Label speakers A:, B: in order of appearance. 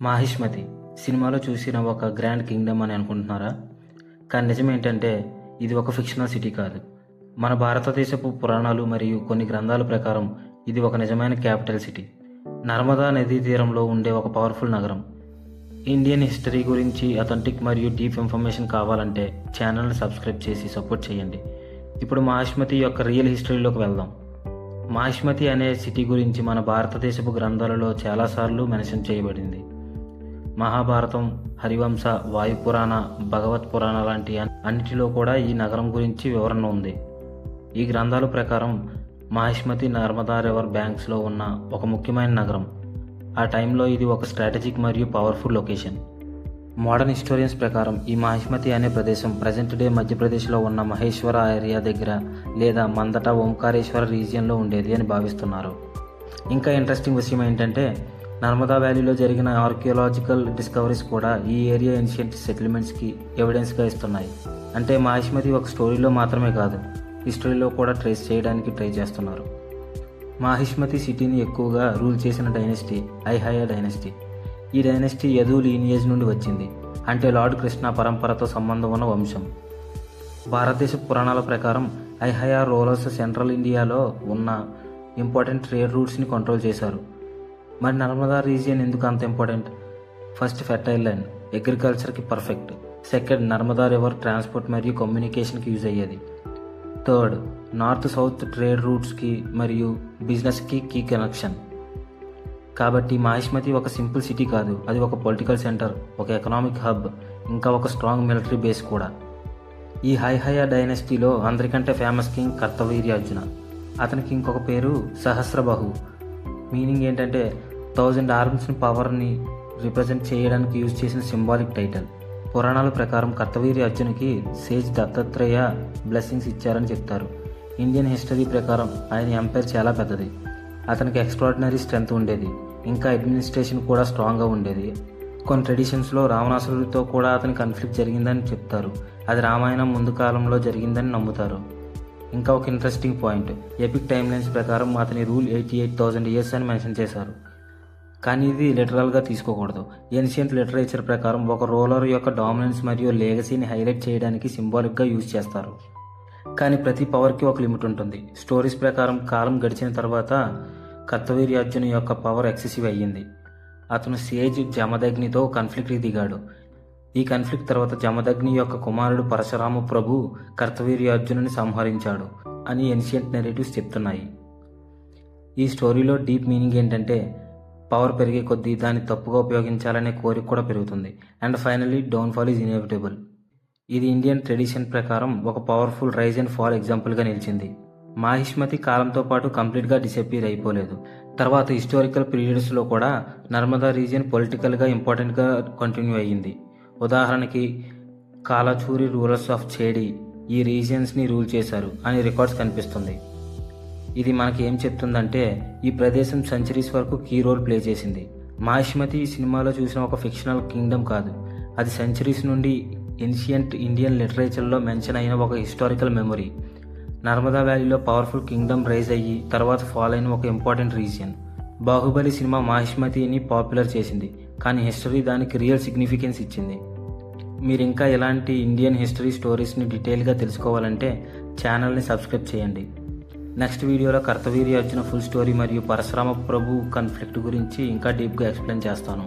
A: మాహిష్మతి సినిమాలో చూసిన ఒక గ్రాండ్ కింగ్డమ్ అని అనుకుంటున్నారా? కానీ నిజమేంటంటే ఇది ఒక ఫిక్షనల్ సిటీ కాదు. మన భారతదేశపు పురాణాలు మరియు కొన్ని గ్రంథాల ప్రకారం ఇది ఒక నిజమైన క్యాపిటల్ సిటీ. నర్మదా నదీ తీరంలో ఉండే ఒక పవర్ఫుల్ నగరం. ఇండియన్ హిస్టరీ గురించి అథెంటిక్ మరియు డీప్ ఇన్ఫర్మేషన్ కావాలంటే ఛానల్ని సబ్స్క్రైబ్ చేసి సపోర్ట్ చేయండి. ఇప్పుడు మాహిష్మతి యొక్క రియల్ హిస్టరీలోకి వెళ్దాం. మాహిష్మతి అనే సిటీ గురించి మన భారతదేశపు గ్రంథాలలో చాలాసార్లు మెన్షన్ చేయబడింది. మహాభారతం, హరివంశ, వాయుపురాణ, భగవత్ పురాణ లాంటి అన్నిటిలో కూడా ఈ నగరం గురించి వివరణ ఉంది. ఈ గ్రంథాల ప్రకారం మాహిష్మతి నర్మదా రివర్ బ్యాంక్స్లో ఉన్న ఒక ముఖ్యమైన నగరం. ఆ టైంలో ఇది ఒక స్ట్రాటజిక్ మరియు పవర్ఫుల్ లొకేషన్. మోడర్న్ హిస్టోరియన్స్ ప్రకారం ఈ మాహిష్మతి అనే ప్రదేశం ప్రజెంట్ డే మధ్యప్రదేశ్లో ఉన్న మహేశ్వర ఏరియా దగ్గర లేదా మందట ఓంకారేశ్వర రీజియన్లో ఉండేది అని భావిస్తున్నారు. ఇంకా ఇంట్రెస్టింగ్ విషయం ఏంటంటే నర్మదా వ్యాలీలో జరిగిన ఆర్కియాలజికల్ డిస్కవరీస్ కూడా ఈ ఏరియా ఏన్షియంట్ సెటిల్మెంట్స్కి ఎవిడెన్స్గా ఇస్తున్నాయి. అంటే మాహిష్మతి ఒక స్టోరీలో మాత్రమే కాదు, హిస్టరీలో కూడా ట్రేస్ చేయడానికి ట్రై చేస్తున్నారు. మాహిష్మతి సిటీని ఎక్కువగా రూల్ చేసిన డైనెస్టీ ఐహయ డైనెస్టీ. ఈ డైనెస్టీ యదు లీనియేజ్ నుండి వచ్చింది, అంటే లార్డ్ కృష్ణ పరంపరతో సంబంధం ఉన్న వంశం. భారతదేశ పురాణాల ప్రకారం ఐహయ రూలర్స్ సెంట్రల్ ఇండియాలో ఉన్న ఇంపార్టెంట్ ట్రేడ్ రూట్స్ని కంట్రోల్ చేశారు. మరి నర్మదా రీజియన్ ఎందుకు అంత ఇంపార్టెంట్? ఫస్ట్, ఫెర్టైల్ ల్యాండ్, అగ్రికల్చర్కి perfect. Second, Narmada river transport మరియు కమ్యూనికేషన్కి యూజ్ అయ్యేది. థర్డ్, నార్త్ సౌత్ ట్రేడ్ రూట్స్కి మరియు బిజినెస్కి కీ కనెక్షన్. కాబట్టి మాహిష్మతి ఒక సింపుల్ సిటీ కాదు, అది ఒక పొలిటికల్ సెంటర్, ఒక ఎకనామిక్ హబ్, ఇంకా ఒక స్ట్రాంగ్ మిలిటరీ బేస్ కూడా. ఈ ఐహయ డైనెస్టీలో అందరికంటే ఫేమస్ కింగ్ కర్తవీర్యార్జున. అతనికి ఇంకొక పేరు సహస్రబాహు. మీనింగ్ ఏంటంటే 1000 ఆర్మ్స్ని పవర్ని రిప్రజెంట్ చేయడానికి యూజ్ చేసిన సింబాలిక్ టైటిల్. పురాణాల ప్రకారం కర్తవీర్యార్జునికి సేజ్ దత్తాత్రేయ బ్లెస్సింగ్స్ ఇచ్చారని చెప్తారు. ఇండియన్ హిస్టరీ ప్రకారం ఆయన ఎంపైర్ చాలా పెద్దది. అతనికి ఎక్స్ట్రాడినరీ స్ట్రెంగ్త్ ఉండేది, ఇంకా అడ్మినిస్ట్రేషన్ కూడా స్ట్రాంగ్గా ఉండేది. కొన్ని ట్రెడిషన్స్లో రావణాసురుడితో కూడా అతని కాన్ఫ్లిక్ట్ జరిగిందని చెప్తారు. అది రామాయణం ముందు కాలంలో జరిగిందని నమ్ముతారు. ఇంకా ఒక interesting point, epic time lines ప్రకారం అతని రూల్ 88,000 years అని మెన్షన్ చేశారు. కానీ ఇది లిటరల్గా తీసుకోకూడదు. ఏన్షియంట్ లిటరేచర్ ప్రకారం ఒక రూలర్ యొక్క డామినెన్స్ మరియు లెగసీని హైలైట్ చేయడానికి సింబాలిక్గా యూజ్ చేస్తారు. కానీ ప్రతి పవర్కి ఒక లిమిట్ ఉంటుంది. స్టోరీస్ ప్రకారం కాలం గడిచిన తర్వాత కర్తవీర్యార్జున యొక్క పవర్ ఎక్సెసివ్ అయ్యింది. అతను సేజ్ జమదగ్నితో కాన్ఫ్లిక్ట్కి దిగాడు. ఈ కాన్ఫ్లిక్ట్ తర్వాత జమదగ్ని యొక్క కుమారుడు పరశురామ ప్రభు కర్తవీర్యార్జునుని సంహరించాడు అని ఏన్షియంట్ నెరేటివ్స్ చెప్తున్నాయి. ఈ స్టోరీలో డీప్ మీనింగ్ ఏంటంటే పవర్ పెరిగే కొద్దీ దాన్ని తప్పుగా ఉపయోగించాలనే కోరిక కూడా పెరుగుతుంది. And finally downfall is inevitable. ఇది ఇండియన్ ట్రెడిషన్ ప్రకారం ఒక పవర్ఫుల్ రైజ్ అండ్ ఫాల్ ఎగ్జాంపుల్గా నిలిచింది. మాహిష్మతి కాలంతో పాటు కంప్లీట్గా డిసపియర్ అయిపోలేదు. తర్వాత హిస్టారికల్ పీరియడ్స్లో కూడా నర్మదా రీజియన్ పొలిటికల్గా ఇంపార్టెంట్గా కంటిన్యూ అయ్యింది. ఉదాహరణకి కాలచూరి రూలర్స్ ఆఫ్ చేడి ఈ రీజియన్స్ని రూల్ చేశారు అని రికార్డ్స్ కనిపిస్తుంది. ఇది మనకి ఏం చెప్తుందంటే ఈ ప్రదేశం సెంచరీస్ వరకు కీ రోల్ ప్లే చేసింది. మాహిష్మతి ఈ సినిమాలో చూసిన ఒక ఫిక్షనల్ కింగ్డమ్ కాదు, అది సెంచరీస్ నుండి ఏన్షియంట్ ఇండియన్ లిటరేచర్లో మెన్షన్ అయిన ఒక హిస్టారికల్ మెమొరీ. నర్మదా వ్యాలీలో పవర్ఫుల్ కింగ్డమ్ రైజ్ అయ్యి తర్వాత ఫాల్ అయిన ఒక ఇంపార్టెంట్ రీజియన్. బాహుబలి సినిమా మాహిష్మతిని పాపులర్ చేసింది, కానీ హిస్టరీ దానికి రియల్ సిగ్నిఫికెన్స్ ఇచ్చింది. మీరు ఇంకా ఇలాంటి ఇండియన్ హిస్టరీ స్టోరీస్ని డీటెయిల్గా తెలుసుకోవాలంటే ఛానల్ని సబ్స్క్రైబ్ చేయండి. నెక్స్ట్ వీడియోలో కర్తవీర్యార్జున ఫుల్ స్టోరీ మరియు పరశురామ ప్రభు కాన్ఫ్లిక్ట్ గురించి ఇంకా డీప్గా ఎక్స్ప్లెయిన్ చేస్తాను.